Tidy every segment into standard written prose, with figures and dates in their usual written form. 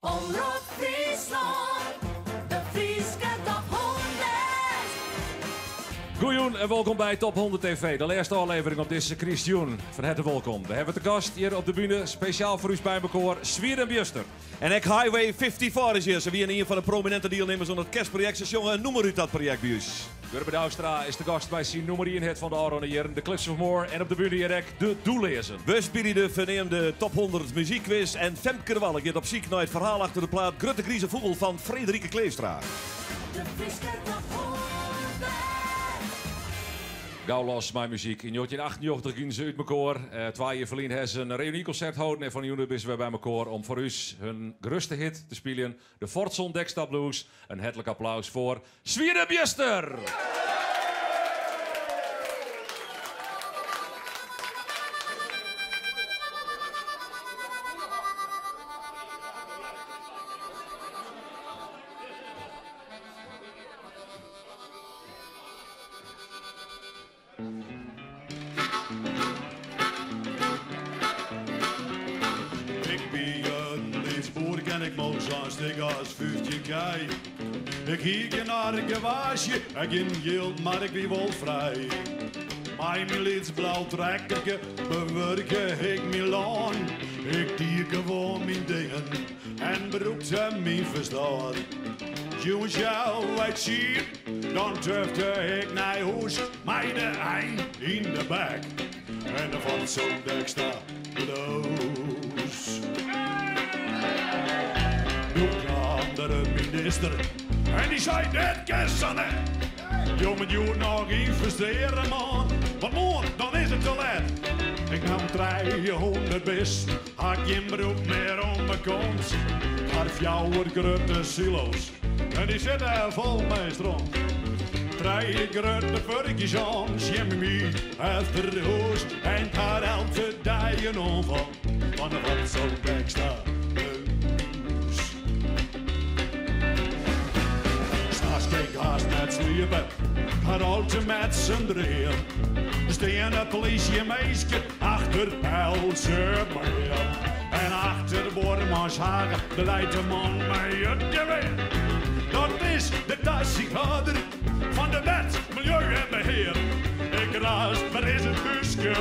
Omroep Friesland, de Frieske Top 100. Goeien en welkom bij Top 100 TV, de laatste aflevering op deze Christian. Van harte welkom. We hebben de gast hier op de bühne, speciaal voor u bij elkaar, Zwier en Bjuster. En ik Highway 54 is hier. Ze wie een van de prominente deelnemers aan het kerstproject. Dus jongen, noem maar uit dat project bij ons. Gurbe Douwstra is de gast bij zijn nummer 1 hit van de Aron hier, de Cliffs of Moor. En op de bühne hier de doellezen. We spelen de verneemde Top 100 muziekquiz. En Femke Wallen gaat op ziek naar het verhaal achter de plaat Grutte Grieze Voetbal van Frederike Kleefstra. De Frieske Top 100. Gauw los mijn muziek. In 1988 gingen ze uit elkaar. 2 jaar verleden hebben ze een reunieconcert houden. En van Joenen zijn we bij elkaar om voor u hun grootste hit te spelen. De Fortson Dexter Blues. Een hartelijk applaus voor Zwier en Bjuster. Ik ben een leesboer en ik mag zo'n stuk als 15 kei. Ik hier naar een gewaasje, ik in geld, maar ik ben wel vrij. Mijn lidsblauw trekkerke bewerken ik Milaan. Ik dier gewoon mijn dingen en beroepte mijn verstaan. Jongens, jou uit zien, dan durfde ik naar huis. Mij de ei in de bek en de van zo'n Dexter Blues. Toen kwam er een minister en die zei dit kerstane. Jongen, je moet nog investeren, man. Want morgen, dan is het te laat. Ik nam 300 bis, had geen beroep meer om mijn kont. Harf jouw grote silo's en die zitten vol met stroom. 3 grote vorkjes aan, schimmen me achter de hoes. En het had elke dag een omvang van de wat zo'n Dexter Blues. S'nachts keek haast net sliepen, had altijd met z'n drieën. Er staan een politiemeisje achter Else meer. En achter de Bormanshagen, de leidt de man met het geweer. Dat is de taxigader van de wet, milieu en beheer. Ik raas, waar is het busje?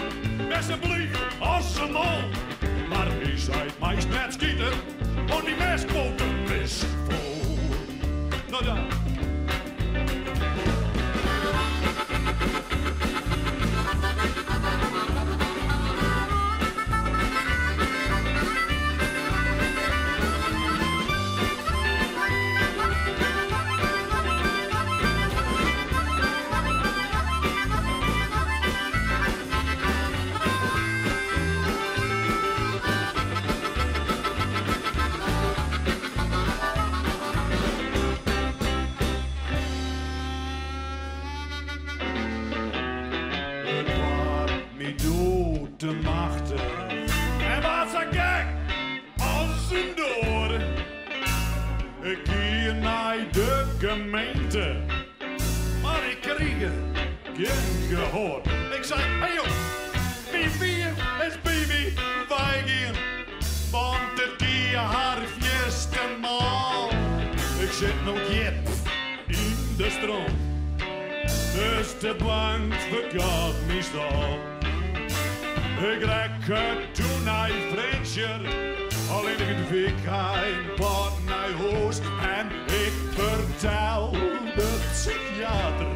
Alsjeblieft, als een mal. Maar wie zei meest net schieten, want die mestboten is vol. Nou ja. Te machten. En wat zeg ik? Als een door. Ik hier naar de gemeente. Maar ik kreeg geen gehoor. Ik zei, hey joh, Bibi is Bibi, wij gaan. Want het keer haar fiestemaal. Ik zit nog jet in de stroom. Dus de bank vergaat me stal. Ik rek het toen naar vriendje, alleen ik vind geen pad naar huis. En ik vertel de psychiater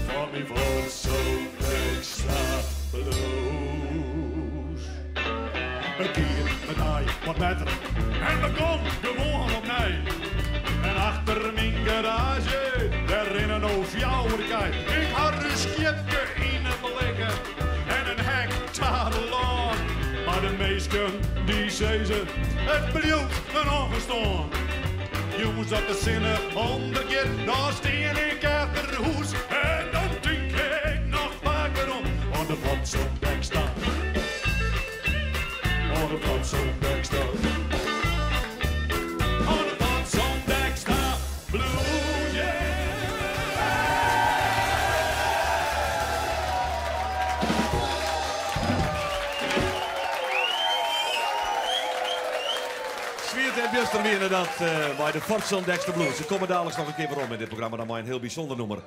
van die voor zo'n Dexter Blues. Een keer met hij wat beter en begon gewoon op mij. En achter mijn garage, daar in een overjouwerkijk. Ik had een schipje in het liggen en een hek tadelaan. Maar de meesten die zei ze, het bloed een ongestaan. Jongens, dat de zinnen onderkeer, daar steen ik achter de hoes. En dan denk ik nog vaker om de wat zo'n Dexter. De wat zo'n Dexter. De wat zo'n Dexter Blues, yeah. juist er weer dat bij de Fortzon Dexter Blues. Ze komen dadelijk nog een keer waarom in dit programma. Dan maar een heel bijzonder nummer.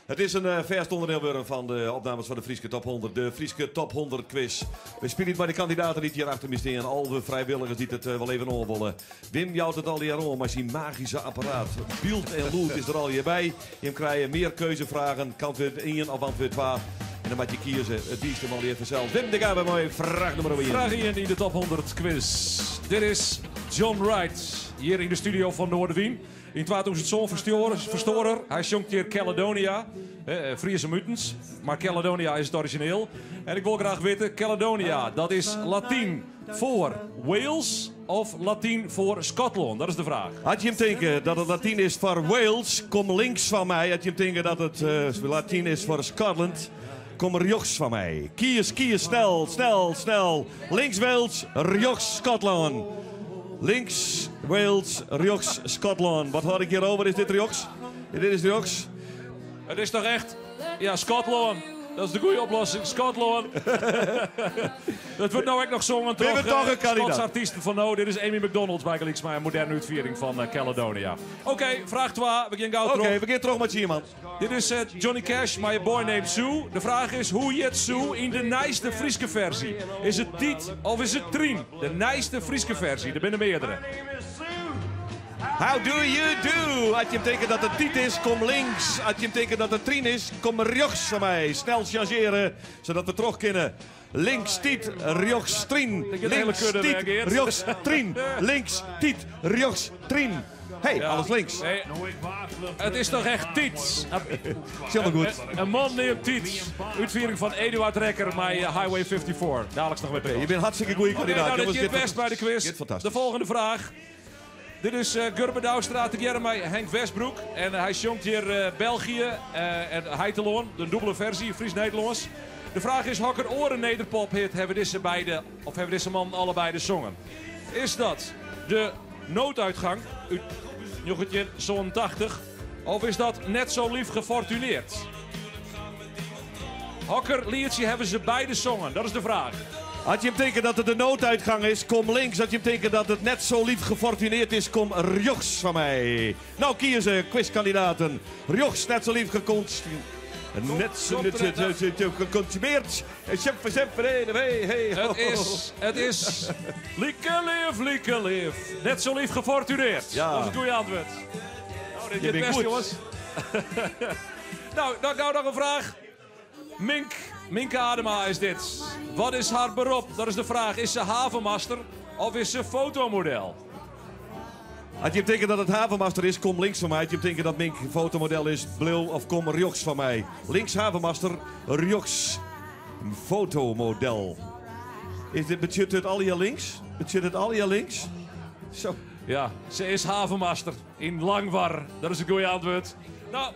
Het is een verst onderdeel van de opnames van de Frieske Top 100. De Frieske Top 100 quiz. We spelen bij de kandidaten die hier achter me staan. Al de vrijwilligers die het wel even willen. Wim jouwt het al hier om, maar zijn magische apparaat. Beeld en Loot is er al hierbij. Je krijgt meer keuzevragen. Antwoord 1 of antwoord 2. En dan moet je kiezen. Het diest hem al even zelf. Wim, dan gaan we mooi vraag nummer 1. Vraag 1 in de Top 100 quiz. Dit is John Wright. Hier in de studio van Noorderwien. In 2007 verstorer. Hij zongt hier Caledonia. Friese Mutens. Maar Caledonia is het origineel. En ik wil graag weten, Caledonia, dat is Latijn voor Wales of Latijn voor Schotland? Dat is de vraag. Had je hem denken dat het Latijn is voor Wales, kom links van mij. Had je hem denken dat het Latijn is voor Scotland, kom rechts van mij. Kies, snel, snel, snel. Links Wales, rechts Schotland. Links Wales, rechts Schotland. Wat had ik hierover? Is dit rechts? Dit is rechts. Het is toch echt? Ja, Schotland. Dat is de goede oplossing. Schotland. Dat wordt nou echt nog zongen. We hebben toch een kandidaat. Schotse artiesten van nou. Dit is Amy McDonald bij gelijks mij. Een moderne uitviering van Caledonia. Oké, vraag 2. We gaan gauw terug. Oké, we gaan terug met je man. Dit is Johnny Cash, My Boy Named Sue. De vraag is, hoe heet Sue in de nijste Frieske versie? Is het Tiet of is het Trien? De nijste Frieske versie. Er binnen meerdere. How do you do? Als je hem denkt dat het Tiet is, kom links. Als je hem denkt dat het Trien is, kom rechts van mij. Snel changeren, zodat we terug kunnen. Links Tiet, rechts Trien. Links Tiet, rechts Trien. Links Tiet, rechts Trien. Hey, Ja. alles links. Hey, het is toch echt Tiet? Helemaal goed. Een man neemt Tiet. Uitviering van Eduard Rekker bij Highway 54. Dadelijk nog met Je bent hartstikke goede kandidaat. nou, dat jongens. gaat Dit best bij de quiz. Dit fantastisch. De volgende vraag. Dit is Gurbe Douwstraat tegen met Henk Westbroek. En hij zongt hier België en Heiteloon. De dubbele versie, Fries-Nederlands. De vraag is, hokker oren nederpop hit hebben deze man allebei de zongen? Is dat de nooduitgang uit 1980? Of is dat net zo lief gefortuneerd? Hokker liedje hebben ze beide zongen? Dat is de vraag. Als je hem denkt dat het de nooduitgang is, kom links. Als je hem denkt dat het net zo lief gefortuneerd is, kom rechts van mij. Nou, kiezen, quizkandidaten. Rechts, net zo lief geconsumeerd. Het is lieke lief. Net zo lief gefortuneerd. Ja. Dat is een goede antwoord. Nou, dit Je is bent best, goed. jongens. nou, nog een vraag. Minke Adema is dit. Wat is haar beroep? Dat is de vraag. Is ze havenmaster of is ze fotomodel? Als je denkt dat het havenmaster is, kom links van mij. Als je denkt dat Mink fotomodel is, blauw of kom rechts van mij. Links havenmaster, rechts fotomodel. Budget het al hier links? Budget het al hier links? Zo. Ja, ze is havenmaster in Langwar. Dat is een goede antwoord. Nou,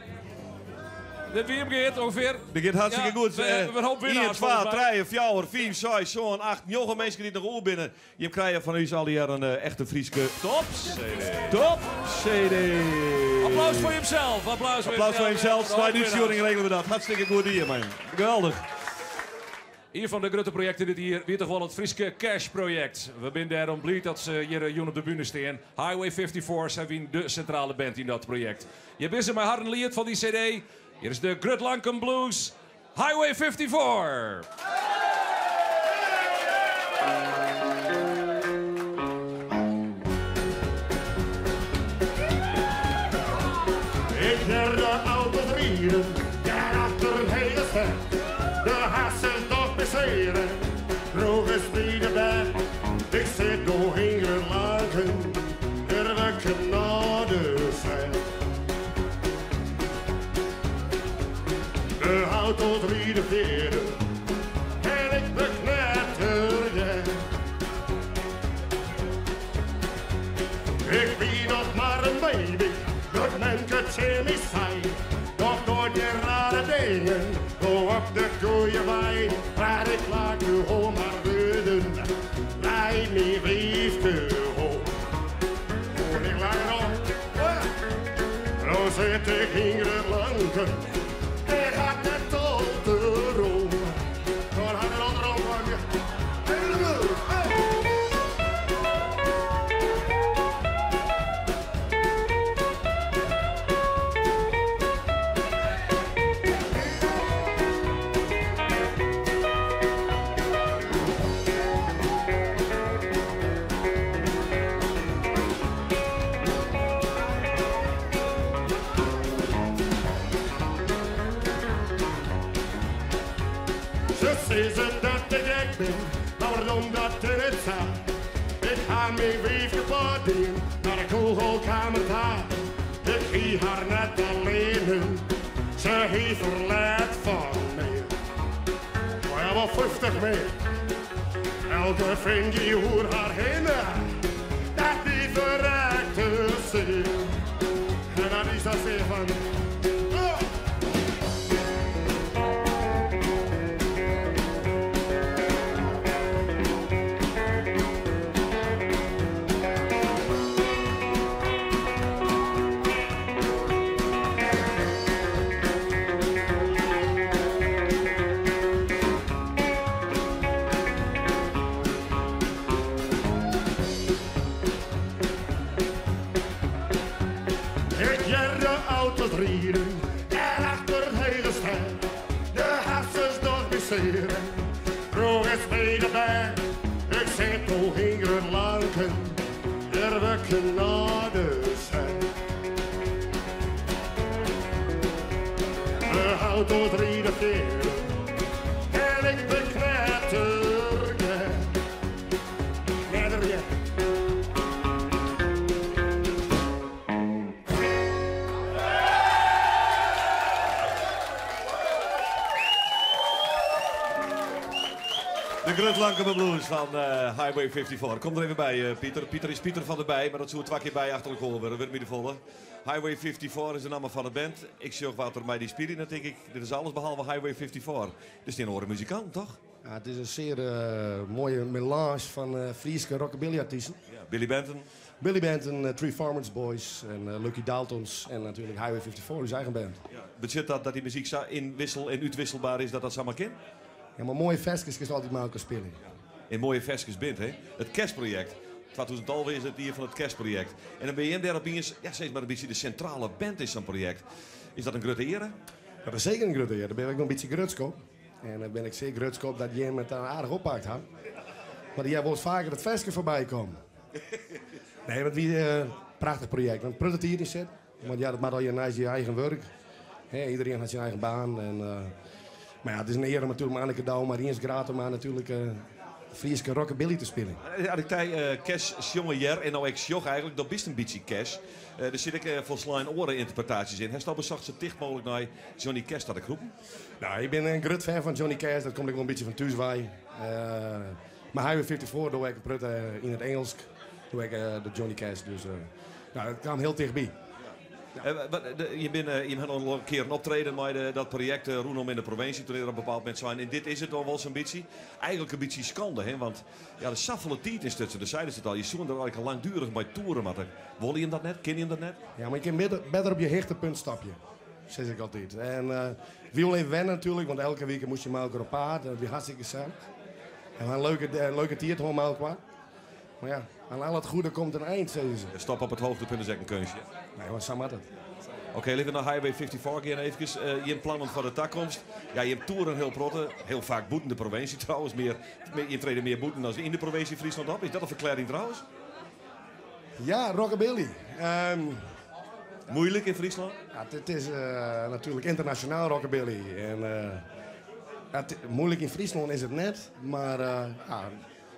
dit wie hem geeft ongeveer. Dat gaat hartstikke Ja, goed. we hebben een hoop winnaars 1, 2, volgens mij. 3, 4, 5, 6, 7, 8, 9 mensen die nog oor binnen. Je krijgt van u al hier een echte Frieske Top. top CD. Applaus voor hemzelf. Applaus Applaus voor hemzelf. Ja, Bij de winnaars. uitsturing regelen we dat. Hartstikke goed hier, man. Geweldig. Hier van de grote projecten, dit hier weer toch wel het Frieske Cash project. We zijn daarom blij dat ze hier Joen op de bühne staan. Highway 54 zijn de centrale band in dat project. Je bent er met hart en lied van die CD. Hier is de Grut Lankum Blues, Highway 54. Ik heb de auto rieden, daarachter een hele ster. De haas is nog bezeren, droog is niet de bed. Ik zit nog in het laken, er we genade zijn. De auto rieden veren, en ik beknetter je. Ik ben nog maar een baby, dat mensen tegen mij zijn. Doch door die rare dingen, go op de goeie wei. Maar ik laat je gewoon maar weten, leid me liefde hoog. Toen ik lang nog zit ik in het lanken. Ik had net tot de room. Dan had er onderom van je. is het dat ik gek ben, maar dan dat in het zaad. Ik ga me weer kapot in, naar de kogelkamer daar. Ik gie haar net alleen, ze heeft verleid van mij. Maar ja, wel 50 meer. Elke vriendje hoort haar heen, dat die verrekt te zien. En dan is dat weer van... Oh. Rieden en achter het hele stijl de hassers nog besteden. Vroeg is mee erbij, ik zit nog in het lanken, er we genade zijn. De auto's rieden keer en ik beknetter, ja. Netter, ja. De Grutlanken Blues van Highway 54. Kom er even bij, Pieter. Pieter is Pieter van der Bij, maar dat zullen we 2 keer bij achter elkaar worden. Weer middenvolle. Highway 54 is de naam van de band. Ik zie ook wat er mij die spieren, dan denk ik. Dit is alles behalve Highway 54. Dus die horen muzikant, toch? Ja, het is een zeer mooie melange van Friese rockabilly artiesten. Ja, Billy Benton. Billy Benton, Three Farmers Boys en Lucky Daltons en natuurlijk Highway 54, zijn eigen band. Ja. Betekent dat die muziek inwissel en uitwisselbaar is, dat samen kan? Ja, maar mooie festjes is altijd maar elkaar spelen. In mooie vestjes bent, hè? Het kerstproject. 2012 is het hier van het kerstproject. En dan ben je daarop eens, ja, steeds maar een beetje de centrale band is zo'n project. Is dat een grote eer? Dat is zeker een grote eer. Dan ben ik nog een beetje grutskop. En dan ben ik zeker grutskop dat je met een aardig oppakt had. Maar die hebben ons vaker het festje voorbij komen. Nee, maar wie prachtig project. Een pruttig hier in zit. Want ja, dat maakt al je eigen werk. He, iedereen had zijn eigen baan. En, maar ja, het is een eer om natuurlijk maar elke dag maar eens gratis maar natuurlijk Friese rockabilly te spelen. Als ik zei Cash jonge Jer en nou ik sjog eigenlijk, dat is een beetje Cash. Er zit ik volgens oren interpretaties in. Hij staat bezocht zo dicht mogelijk naar Johnny Cash dat ik roepen. Nou, ik ben een groot fan van Johnny Cash. Dat komt ik wel een beetje van thuiswaai. Maar Highway 54 doe ik prut in het Engels. Doe ik de Johnny Cash. Dus nou, dat kwam heel dichtbij. Je bent al een keer een optreden met dat project Roenom in de provincie toen er op een bepaald moment zijn. En dit is het dan wel zo'n beetje. Eigenlijk een beetje schande, hè? Want ja, de saffele tijd is tussen. De zeiden ze het al. Je zoekt er eigenlijk al langdurig bij toeren. Maar wil je hem dat net? Ken je hem dat net? Ja, maar je kan beter op je hechtepunt stapje. Zeg ik altijd. En wie wil even wennen natuurlijk, want elke week moest je met elkaar op paard. Dat was hartstikke gezellig. En een leuke tiert gewoon met elkaar. Maar ja, aan al het goede komt een eind, zeggen ze. Stap op het hoogtepunt en zeg een kunstje. Nee, maar zo moet het. Oké, even naar Highway 54 gaan even. Je hebt plannen voor de toekomst. Ja, je hebt toeren heel protten. Heel vaak boeten de provincie trouwens. Je treden meer boeten dan in de provincie Friesland op. Is dat een verklaring trouwens? Ja, rockabilly. Moeilijk in Friesland? Ja, het is natuurlijk internationaal rockabilly. En, moeilijk in Friesland is het net, maar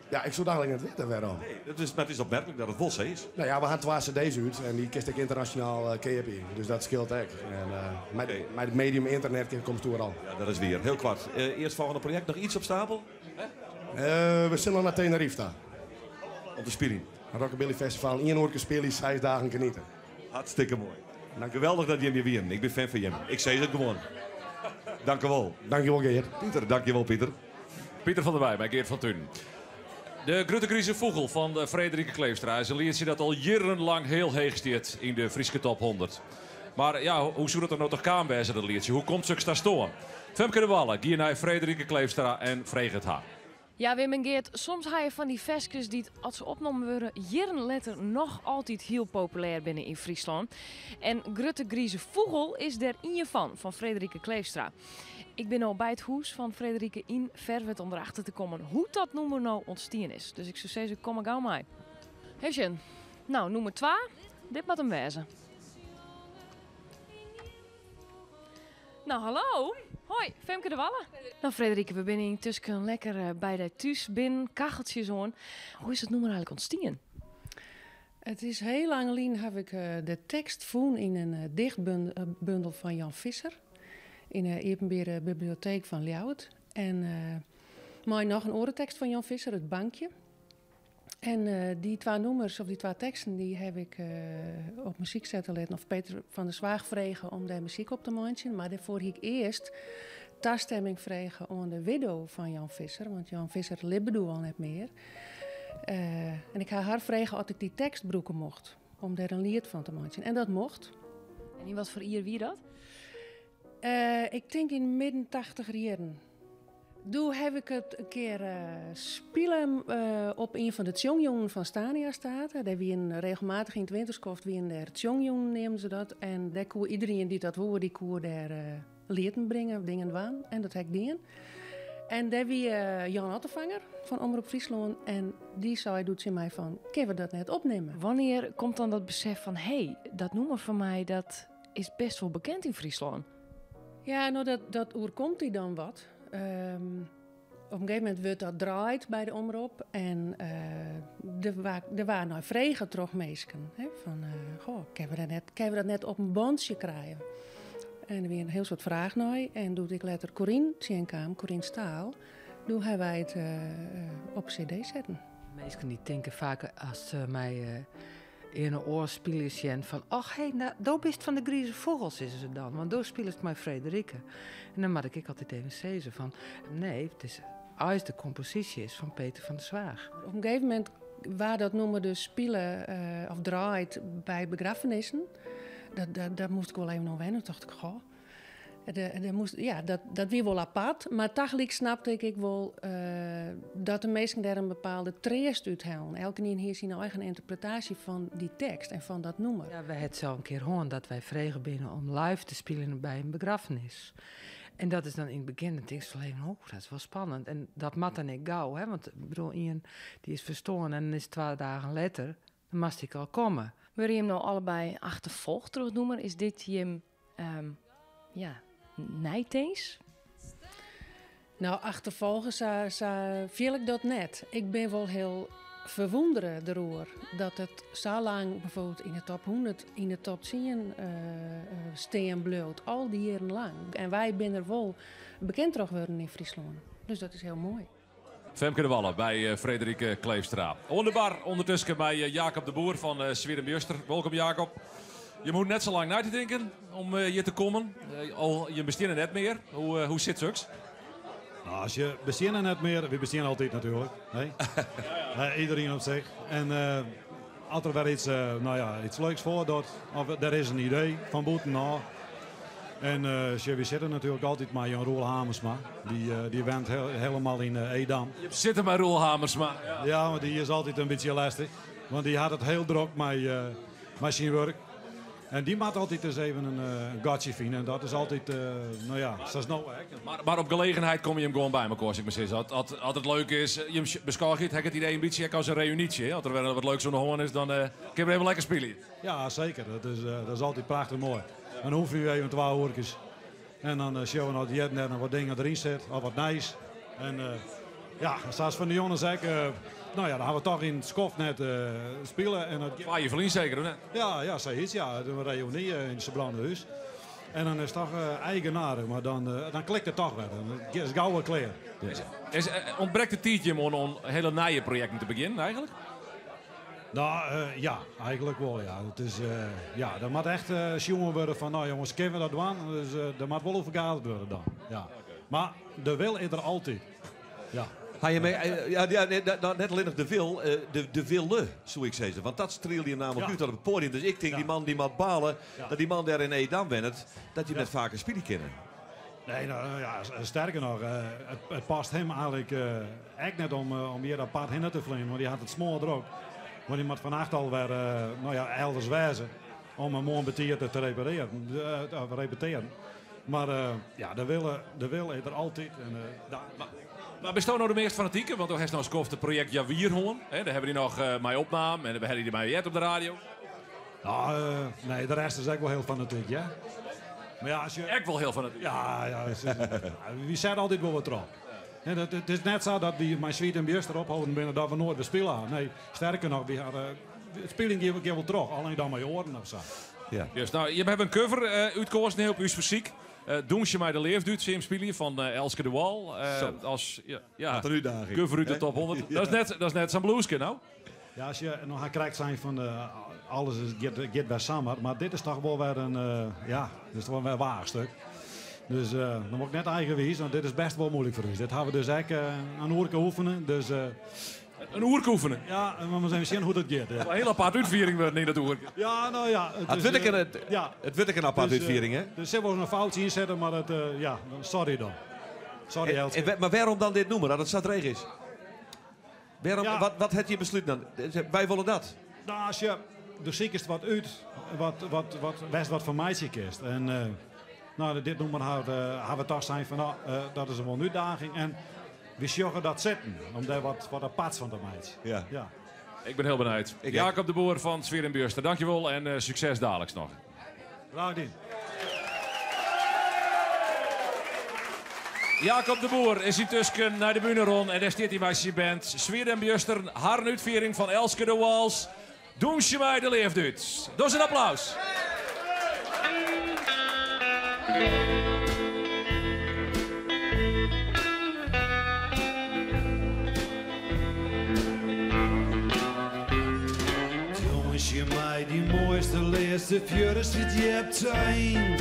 ja, ik zou eigenlijk net weten waarom. Nee, het is opmerkelijk dat het Bos is. Nou ja, we hadden 2 cd's uit en die kist ik internationaal KP. Dus dat scheelt ook. En met het medium internet komt het al. Ja, dat is weer. Heel kwart. Eerst volgende project. Nog iets op stapel? We zijn nog naar Tenerife daar. Op de spieling. Een Rockabilly Festival. 1 uur spelen, 6 dagen genieten. Hartstikke mooi. Dank u geweldig dat je hem weer. Ik ben fan van je. Ik zei het gewoon. Dank u wel. Dankjewel, Geert. Pieter, dankjewel Pieter. Pieter van der Wij bij Geert van Thun. De Gruttegrieze Vogel van Frederike Kleefstra is een liedje dat al jarenlang heel heeg staat in de Friese top 100. Maar ja, hoe zou dat er nou toch gaan bij dat liedje? Hoe komt het daar staan? Femke de Wallen, die naar Frederike Kleefstra en vreeg het haar. Ja, Wim en Geert, soms ga je van die festjes die, als ze opgenomen worden, jarenlater nog altijd heel populair binnen in Friesland. En Gruttegrieze Vogel is daar een van Frederike Kleefstra. Ik ben al bij het huis van Frederike in Verwet om erachter te komen hoe dat nummer nou ontstaan is. Dus ik zou zeggen, kom maar gauw mee. Hesjen, nou, nummer 2, dit moet hem wezen. Nou, hallo. Hoi, Femke de Wallen. Nou, Frederike, we zijn intussen lekker bij de thuis binnen, kacheltjes aan. Hoe is het nummer eigenlijk ontstaan? Het is heel lang geleden heb ik de tekst gevonden in een dichtbundel van Jan Visser. In de Epenberen Bibliotheek van Ljouwert. En maar nog een orentekst van Jan Visser, Het Bankje. En die twee nummers, of die twee teksten, die heb ik op muziek zetten laten. Of Peter van der Zwaag vregen om daar muziek op te maken. Maar daarvoor heb ik eerst toestemming vregen aan de widow van Jan Visser. Want Jan Visser leefde al net meer. En ik ga haar vregen of ik die tekst broeken mocht. Om daar een lied van te maken. En dat mocht. En in wat voor jaar wie dat? Ik denk in midden 80 jaren. Toen heb ik het een keer spelen op een van de Tjongjongen van Stania staat. Daar wie een regelmatig in het winterskoft wie in de Tjongjongen nemen ze dat. En daar kon iedereen die dat hoorde, die kon daar lieden brengen, dingen waan. En dat heb ik gedaan. En daar wie Jan Ottevanger van Omroep Friesland. En die zei, doet ze mij van, kunnen we dat net opnemen? Wanneer komt dan dat besef van, hé, dat nummer van mij, dat is best wel bekend in Friesland? Ja, nou dat oerkomt hij dan wat. Op een gegeven moment werd dat draait bij de omroep. En er waren nou vregen toch meesken. Van, kunnen we dat net op een bandje krijgen? En er weer een heel soort vraag naar. En toen ik later Corine zien kwam, Corine Staal, toen hebben wij het op cd zetten. Mensen die denken vaak als ze mij in een oor spelen zien van, ach hé, nou, daar bist van de Grieze Vogels is ze dan, want daar speelt mij Frederike. En dan maak ik altijd even zeggen van, nee, het is als de compositie is van Peter van der Zwaag. Op een gegeven moment waar dat noemen dus spelen of draait bij begrafenissen, dat moest ik wel even nog wennen, dacht ik, goh. Dat weer wel apart, maar tegelijk snapte ik wel dat de mensen daar een bepaalde treest uithalen. Elke keer heeft zijn eigen interpretatie van die tekst en van dat nummer. Ja, wij het zo een keer gehoord dat wij vregen binnen om live te spelen bij een begrafenis. En dat is dan in het begin, dan denk ik alleen, dat is wel spannend. En dat mat dan ik gauw, hè, want ik bedoel, Ian die is verstoren en dan is 2 dagen later, dan moest ik al komen. Wil je hem nou allebei achtervolgd terugnoemen? Is dit je nijteens? Nou, achtervolgen viel ik dat net. Ik ben wel heel verwonderd erover dat het zo lang bijvoorbeeld in de top 100, in de top 10 steen bloot, al die jaren lang. En wij zijn er wel bekend terug worden in Friesland. Dus dat is heel mooi. Femke de Wallen bij Frederike Kleefstra. Onderbar ondertussen bij Jacob de Boer van Zweden-Bjuster. Welkom Jacob. Je moet net zo lang na te denken om hier te komen. Je besteedt er net meer. Hoe zit het? Nou, als je besteedt net meer, we besteden altijd natuurlijk. Nee? Iedereen op zich. En als er weer iets leuks voor doet, of er is een idee van boeten. En we zitten natuurlijk altijd met Jan Roel Hamersma. Die went helemaal in Edam. Je zit er met Roel Hamersma. Ja, maar die is altijd een beetje lastig. Want die had het heel druk met zijn werk. En die maakt altijd eens even een gatje vinden. En dat is altijd, zoals nou eigenlijk. Maar op gelegenheid kom je hem gewoon bij elkaar, als ik me zeg. Als het leuk is, je beschouwt het, heb ik het idee een beetje als een reunietje. Als er weer wat leuks aan de hand is, dan kun je even lekker spelen. Ja, zeker. Dat is altijd prachtig mooi. Dan hoeven we even 2 uurtjes. En dan showen we dat je net wat dingen erin zet, of wat nice. En zoals van de jongens zeggen, dan gaan we toch in het skoft net spelen. En Je verliest zeker, hè? Ja, zoiets. Ja, doen we een reunie in het Brande Huis. En dan is het toch eigenaardig, maar dan klikt het toch weer. Dan is het gauw weer klaar. Ontbreekt het tijdje om hele nieuwe projecten te beginnen, eigenlijk? Nou, ja, eigenlijk wel, ja. Het is, dat moet echt jongen worden van, nou jongens, kunnen we dat doen? Dus dat moet wel vergaderd worden dan, ja. Maar de wil is er altijd, ja. Ga je mee, net alleen nog de wille, zou ik zeggen. Want dat streel je namelijk uit op het podium. Dus ik denk, die man die moet balen, dat die man daar in Edam bent, dat je net vaker spelen kennen. Nee, sterker nog, het past hem eigenlijk echt net om hier apart hinnen te vliegen. Want die had het smoor druk. Want die moet vannacht alweer elders wijzen om een mooi betier te repeteren. Maar de wil is er altijd. En, maar bestaan nou de meest fanatieke? Want we hebben nou eens het project Javier hoorn. Daar hebben we die nog mijn opname en we hebben die bij Jet op de radio. Nou, nee, de rest is ook wel heel fanatiek, ja. Maar ja, als je... Ik wil heel van het. Ja, wie zei altijd wel wat terug. Nee, het is net zo dat we mijn Zwiet en Björst erop houden binnen dat we nooit weer spelen aan. Nee, sterker nog, we hadden het speling geven wel terug. Alleen dan met je oren of zo. Ja. Dus, nou, je hebt een cover uitgekozen op uw fysiek. Doen je mij de leefduurt, Sim spelen van Elske de Wal. Als Wat een uitdaging. cover uit de top 100. Dat is net zo'n bluesje, nou. Ja, als je nog krijgt zijn van alles gaat bij samen, maar dit is toch wel weer een dit is toch wel weer een waagstuk. Dus dan moet ik net eigenwijs, want dit is best wel moeilijk voor ons. Dit gaan we dus echt aan oorken oefenen. Dus, een oerk oefenen. ja, we moeten zien hoe dat gaat. Ja. Een hele apart uitviering wordt in dat oerk. Ja, nou ja. Het werd ik een apart uitviering, hè? Dus ze willen een foutje inzetten, maar sorry dan. Sorry, Elske. Maar waarom dan dit noemen, dat het zat regen is? Waarom, Ja. wat had je besluit dan? Wij willen dat. Nou, als je de ziekest wat uit, best wat van mij kiest. En dit nummer hebben we toch zijn van, dat is een wel een uitdaging. En we zorgen dat zitten, omdat wat apart van de meid. Ja. Ik ben heel benieuwd. Jacob de Boer van Sfeer en Beurster, dankjewel en succes dadelijk nog. Graag gedaan. Jacob de Boer is intussen naar de bühne rond en daar staat hij bij zijn band. Sfeer en Beurster, haar uitviering van Elske de Wals. Doen ze mij de leefduurt. Dus een applaus. Don's je mij die mooiste laatste fjorders die je hebt zijn.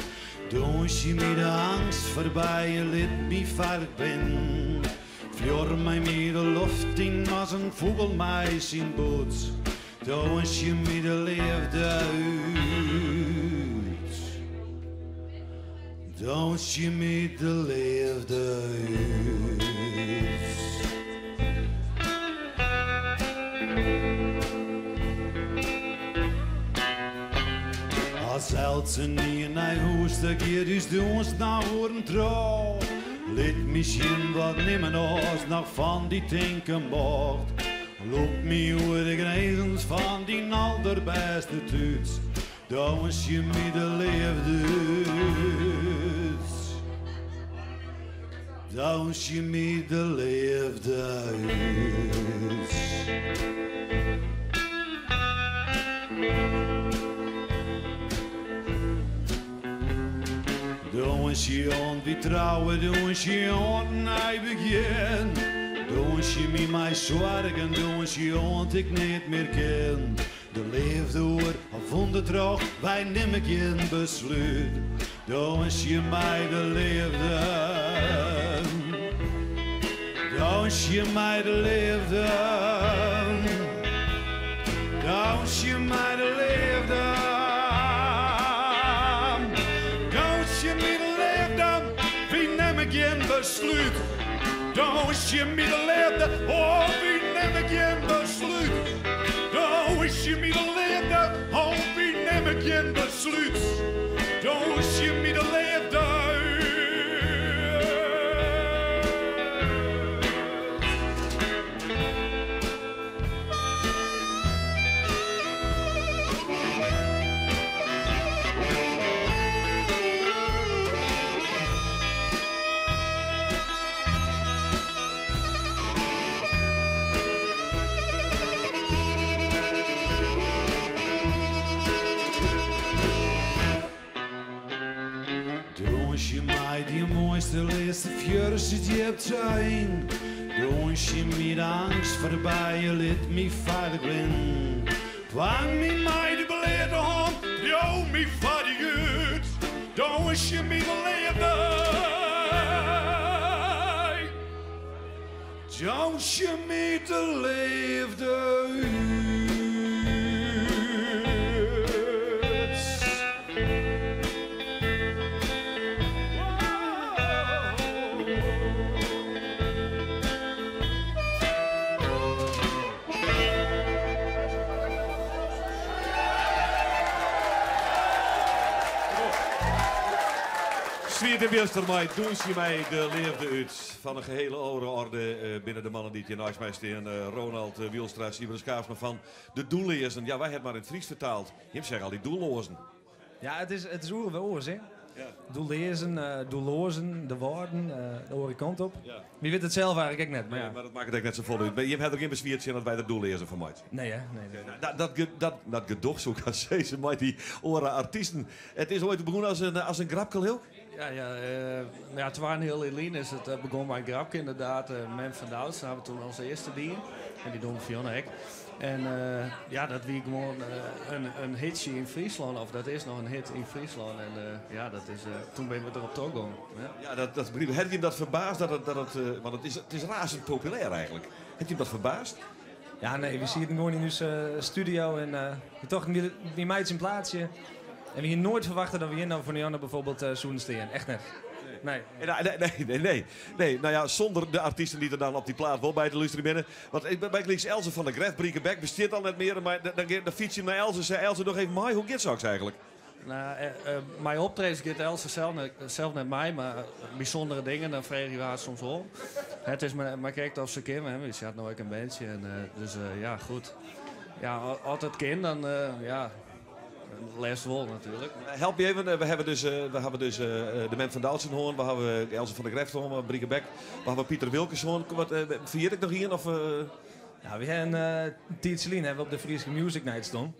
Don's je mij de angst voorbij, je liet me veilig ben. Fjord mij mee de lucht in als een vogel mij zijn boot. Don's je mij de leefde uit. Don's je mij de leefde uit. Als Elsen niet naar huis, dan gaat dus de ons naar horen trouw. Liet misschien wat nimmer als nog van die tinken mocht. Loop me over de grenzen van die allerbeste tuits. Dan is je midden leefde. Dan is je midden leefde. Doen je on wie trouwen, doen je on naar begin. Doen je me mij zorgen, doen je on ik niet meer ken. De leefde hoor, al vond het trouw, wij nemen geen besluit. Doen je mij de leefde. Doen je mij de leefde. Doen je mij de leefde. Geen besluit, dan je middelleefde, oh wie neem ik geen besluit. Dan is je middelleefde, oh wie neem ik geen besluit. Dan is je middelleefde. Die mooiste laatste fjorders die je hebt zijn. Doen je met angst voorbij, je liet me veilig ben. Kwam me mij de beleerde hand, jou me veilig uit. Doen je me de leefde. Doen je me de leefde. Sfeer de Beurster, mij doen je mij de leefde uit. Van een gehele orde binnen de mannen die hier naast mij staan. Ronald Wielstra, Sibers Kaafsma van de doellezen. Ja, wij hebben maar in het Fries vertaald. Je hebt zeggen al die doellozen. Ja, het is oeren bij oors, hè. Doe lezen, doe lozen, de woorden, de andere kant op. Wie weet het zelf eigenlijk ook net. Maar, Nee, ja. maar dat maakt het echt net zo vol uit. Je hebt er geen bezwiertje in dat wij dat doel lezen van mij. Nee, hè? Nee. Dat gedocht zo kan zeggen, maar die oren artiesten. Het is ooit begonnen als een grapkel heel. Ja, het waren heel Eline is het begon mijn grapje inderdaad. Mem van Doutzen hebben we toen als eerste dien. En die doen Fiona Hek. En dat wie gewoon een hitje in Friesland, of dat is nog een hit in Friesland. En toen ben we erop toegekomen. Ja, dat begreep ik. Heb je hem dat verbaasd? Want het is razend populair eigenlijk. Heb je hem dat verbaasd? Ja, nee, we zien het gewoon in onze studio en we toch die meid zijn plaatsje. En we hier nooit verwachten dat we hier nou voor Janne bijvoorbeeld zoenen staan. Echt net. Nee. Nee. Nou ja, zonder de artiesten die er dan op die plaat wel bij te luisteren binnen. Want ik ben links Elze van de Gref, Briekenbeck, besteedt al net meer. Maar dan fiets je naar Elze. Zei Elze nog even, maar hoe gaat het eigenlijk? Nou, mijn optredens gaat Elsa zelf net mij, maar bijzondere dingen, dan vreeg je haar soms op. Het is maar kijk of ze kind hebben, dus je had nou ook een bandje. En, ja, goed. Ja, altijd kind, dan les wel natuurlijk. Help je even, we hebben dus de Mem van Doutzen hoorn, we hebben Elze van de Gref hoorn, Briekenbeck, we hebben Pieter Wilkes hoorn. Vier ik nog hier? Of, Ja, we hebben Tietselien hebben we op de Friese Music Night staan.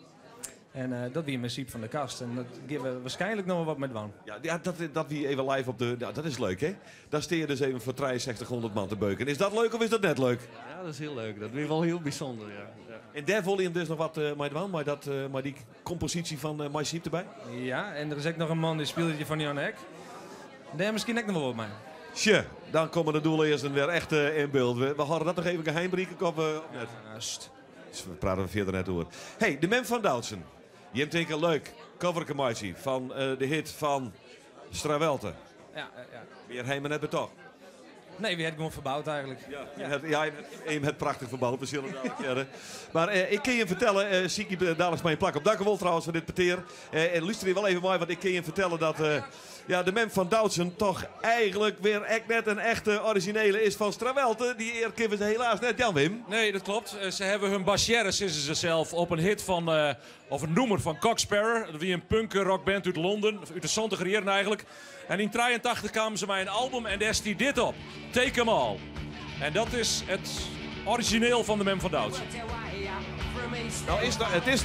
En dat wie in principe van de kast. En dat geven we waarschijnlijk nog wel wat met wan. Ja, dat wie even live op de... dat is leuk, hè? Daar steer je dus even voor 6300 man te beuken. Is dat leuk of is dat net leuk? Ja, dat is heel leuk. Dat is wel heel bijzonder, ja. En daar vol je hem dus nog wat met wan, maar die compositie van My Sheep erbij? Ja, en er is ook nog een man die speelt van Jan Hek. Daar misschien ook nog wel wat mee. Tje, dan komen de doeleersten weer echt in beeld. We hadden dat nog even geheim, Brieken, of net? Dus we praten verder net over. Hey, de Mem van Doutzen. Je hebt een keer leuk coverkemaatje van de hit van Strawelte. Ja. Weer helemaal net betocht. Nee, we hebben gewoon verbouwd eigenlijk. Je hebt het prachtig verbouwd, we zullen dadelijk verder. Maar ik kan je vertellen, zie ik je dadelijk mijn plak op. Dank u wel trouwens voor dit peteer. En luister je wel even mooi, want ik kan je vertellen dat de Mem van Doutzen toch eigenlijk weer echt net een echte originele is van Strawelte. Die eer kunnen ze helaas net, Jan Wim. Nee, dat klopt. Ze hebben hun basjeres is ze zelf op een hit van, of een noemer van Cock Sparrer. Dat wie een punk rockband uit Londen, uit de 70 jaren eigenlijk. En in 83 kwamen ze bij een album en daar stiet dit op. Take 'em all. En dat is het origineel van de Mem van Doutzen. Nou, het is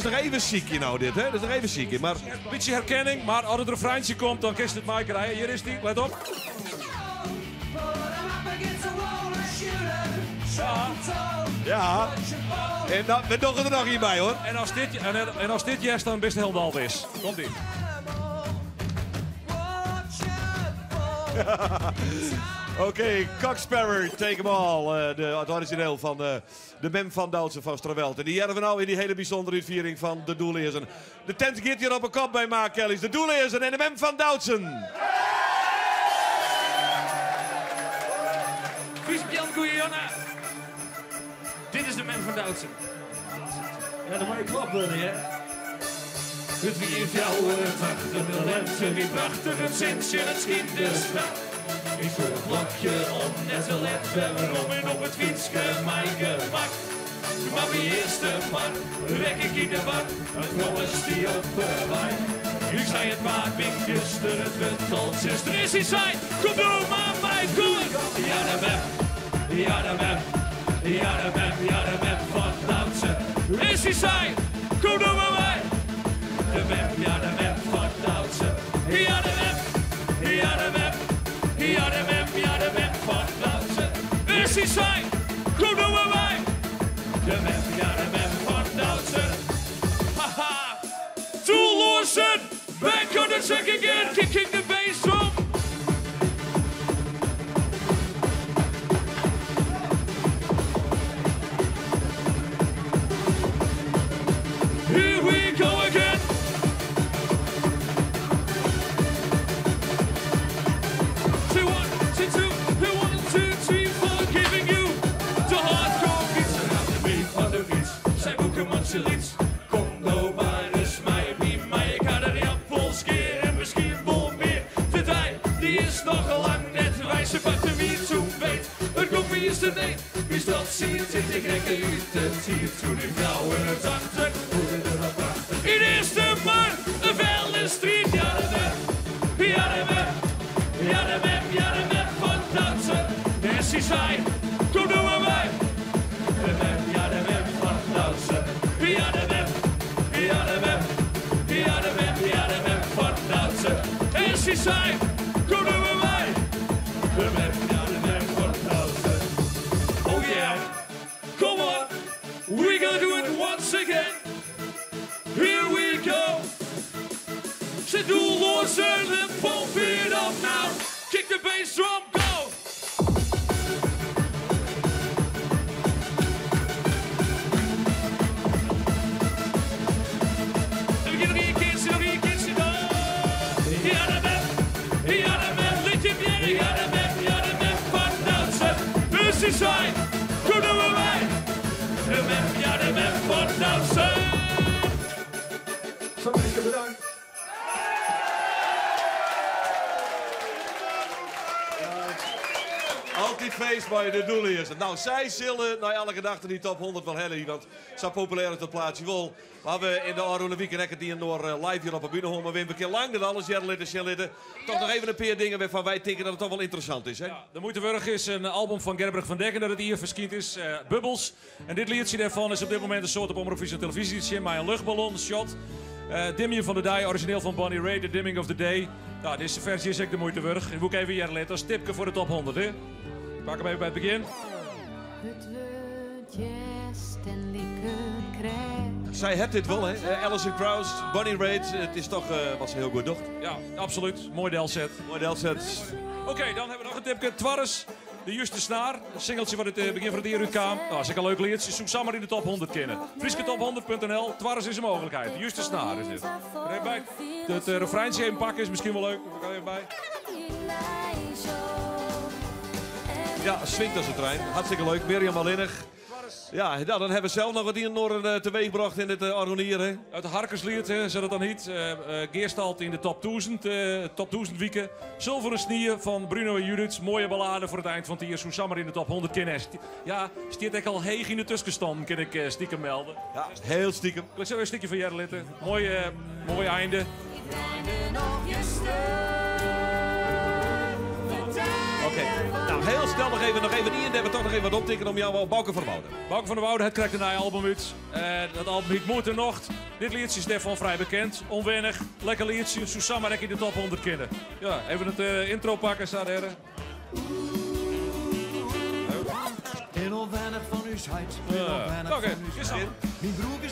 nog even ziekje nou dit, hè? Het is nog even ziekje, maar... Een beetje herkenning, maar als het refreintje komt, dan kist het Mike rijden. Hier is die, let op. Ja, en we doen er nog hierbij hoor. En als dit yes, dan best helemaal half is. Komt ie. Oké, Cock Sparrer, Take 'em all. Het origineel van de Mem van Doutzen van Strawelte. Die hebben we nou in die hele bijzondere viering van de Doeleersen. De tent gaat hier op een kop bij Mark Kellys. De Doeleersen en de Mem van Doutzen. Vies-Jan, goeie Janne. Dit is de Mem van Doutzen. Ja, dan moet je klappen, hè. Het wie heeft jou achter de lente, wie prachtig het zinsje, het schiet de stad. Ik voel een klokje om net te letten, waarom en op het fietsje mijn gemak. Maar wie eerste man, wek ik in de bak, een jongens die op de wijn. Ik zei het maar, Winkester, het wentelt, zuster is hij zijn, kom door maar mij, kom! Ja, de Mem, ja, de Mem, ja, de Mem, ja, de Mem van Doutzen. Is hij zijn, kom door maar mij! De Mem, ja, de Mem van Doutzen. Ja, de Mem, ja, de Mem. Ja, de Mem van Doutzen. Is hij zijn? Kom door bij mij. De Mem, ja, de Mem van Doutzen. Haha. Toelossen. Back on the track again. Kicking the bass drum. Here we go again. Kom nou maar eens mij bij mij. Ik ga er appels keer en misschien wel meer. De tijd die is nog lang net wijze wat de wie toen weet. Het koffie is er nee, wie dat ziet zit ik lekker uit het hier. Toen die vrouwen het achter, hoe er wat prachtig. In eerste man, een felle strijd, ja de Mem. zei, kom doen we mij. De web, ja de web van Doutzen. Ja de web, ja de web. Ja de web, ja de web van Doutzen. En ze zei, kom doen we mij. De web, ja de web van Doutzen. Oh yeah, come on. We gonna do it once again. Here we go. Ze doen lossen en pump it up now. Kick the bass drum, go. En we gaan nog één keertje, nog één keertje. Ja, de web, liet je weer. Ja, de web van Doutzen. Dus ze zijn, kom doen we mij. De web, ja, de web van Doutzen. Zo, bedankt. Altijd feest bij de doeliers. Nou, zij zullen na elke dag in die top 100 wel hellen, want zo populair is dat plaatsje wel. Maar we in de Arroene Weekend die door live hier op de bühne horen, maar we hebben een keer lang dat alles jaren toch nog even een paar dingen waarvan wij denken dat het toch wel interessant is, hè? Ja, de moeite waard is een album van Gerbrug van Dekken dat het hier verschijnt is, Bubbles. En dit liedje daarvan is op dit moment een soort op Omroep Friesland televisie, maar een luchtballon, shot. Dimming van de Day, origineel van Bonnie Raitt, The Dimming of the Day. Nou, deze versie is echt de moeite waard. En moet ik even hier laten als tipje voor de top 100, hè? Pak hem even bij het begin. Het wordt jest en lieke krijg. Zij het dit wel, hè? Alison Krauss, Bonnie Raitt, het is toch, was heel goed, toch? Ja, absoluut. Mooi delset. Mooi delset. Oké, dan hebben we nog een tipje. Twarres, de juiste snaar. Een singeltje wat het begin van het jaar uitkwam. Nou, als ik een leuk liedje, zoek samen in de top 100 kennen. Friesketop100.nl, Twarres is een mogelijkheid. De juiste snaar is dit. Er even bij. Het refreintje even pakken is misschien wel leuk. Ik ga er even bij. Ja, swingt als een trein. Hartstikke leuk. Mirjam Alinnig. Ja, dan hebben we zelf nog wat hier Noorden teweeggebracht in dit Arronier. Hè? Uit de Harkerslied, zat het dan niet. Geerstald in de top 1000 weken. Zilveren Snieën van Bruno en Judith. Mooie ballade voor het eind van het jaar. Zoesammer in de top 100 kennen. Ja, stiert ik al heeg in de tussenstand, kan ik stiekem melden. Ja, heel stiekem. Ik zal een stukje van Jelle litten. Mooi einde. Oké, nou heel snel nog even die in. We toch nog even wat optikken om jou Bouke van der Woude. Bouke van der Woude, het krijgt een nieuw album uit. Dat album moet er nog. Dit liedje is daarvan vrij bekend. Onwennig, lekker liedje. Susanna in de top 100 kennen. Ja, even het intro pakken, staat er. Heel weinig van uw scheid. Oké, is er.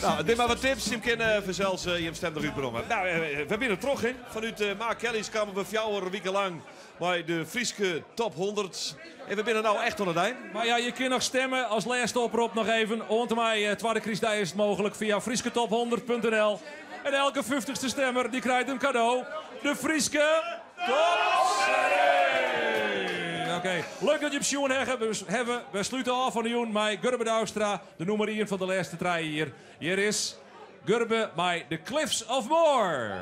Nou, dit maar wat tips. Je kennen vanzelfs je stem eruit brengen. Nou, we zijn er terug, hè. Vanuit Mark Kelly's kwamen we 4 weken lang bij de Frieske top 100. En we zijn nou echt aan het eind. Maar ja, je kunt nog stemmen. Als laatste oproep nog even. Onder mij, tweede Christij is het mogelijk via friesketop100.nl. En elke 50ste stemmer die krijgt een cadeau. De Frieske Top Oké, leuk dat je op Sjoen hebben. We sluiten af van de Joen met Gurbe Douwstra, de nummer 1 van de laatste 3 hier. Hier is Gurbe bij The Cliffs of Moher.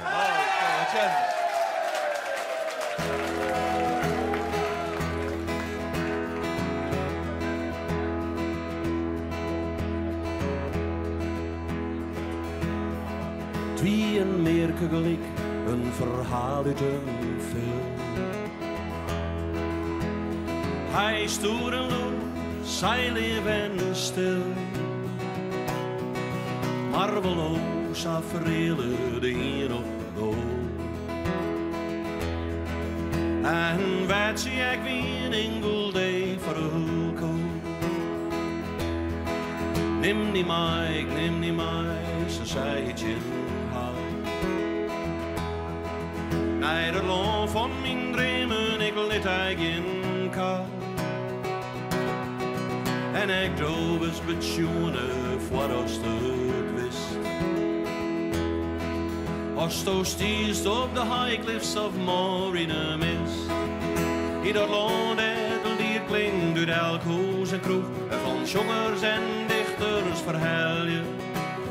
Tweeën merken gelijk een verhaal uit een film. Hij stoer en loon, zij leven stil. Marveloos afrelen de een op de en werd zie ik wie een engel die verhulken. Neem niet mij, ik neem niet mij, ze zei het je naar de loon van mijn dromen, ik liet eigen kaal. En ik droog eens betjoenen voor als het wist. Als to stiest op de high cliffs of Moher in een mist. In dat loon dat lied klinkt uit elk huis en kroeg. Van zongers en dichters verhaal je.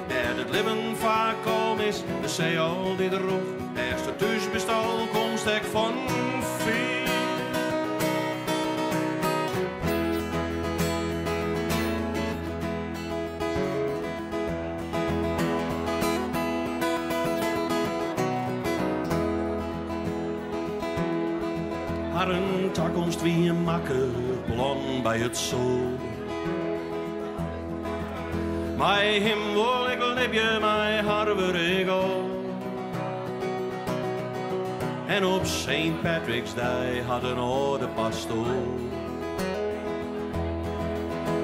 Dat het leven vaak kalm is, de zee altijd droog. Als de thuis bestal komst ik van veel. Haar een toekomst wie een makker plan bij het zo. Mij hem wil ik liefje, mij haar wil ik al. En op St. Patrick's Day had een oude pastoor.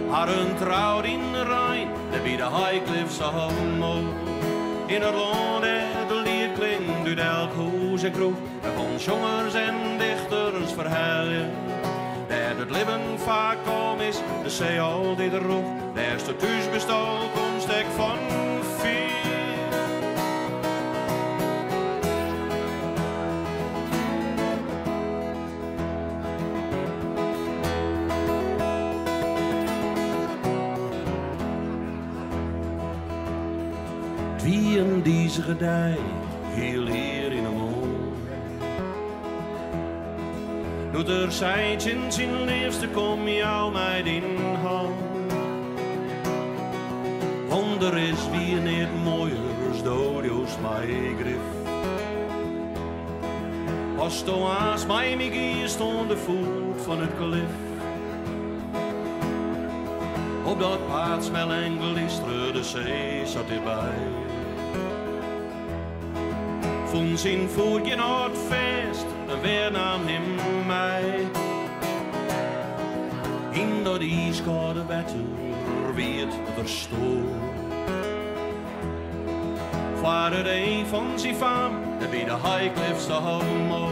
Haar een trouw in de Rijn, daar bij de Highcliffs allemaal. In het land de lied klinkt uit elk huis en kroeg. En van zongers en dichters verhalen. Daar het leven vaak kom is, de zee al die er roeg. Daar is de thuisbestal, komst ik van vier. Wie in deze gedij, heel hier in de mond. Doet er zijtje in zijn liefste, kom jou mij in hand. Wonder is wie niet mooier, dodio's mij grif. Als Thomas mij Mickey stond de voet van het klif. Op dat paard smel en glistere de zee zat erbij. Vond zijn voetje naar het feest en weer nam hem mij. In dat ijskoude wetter weer verstoord. Voor het een van zijn faam, de bij de Highcliffs allemaal.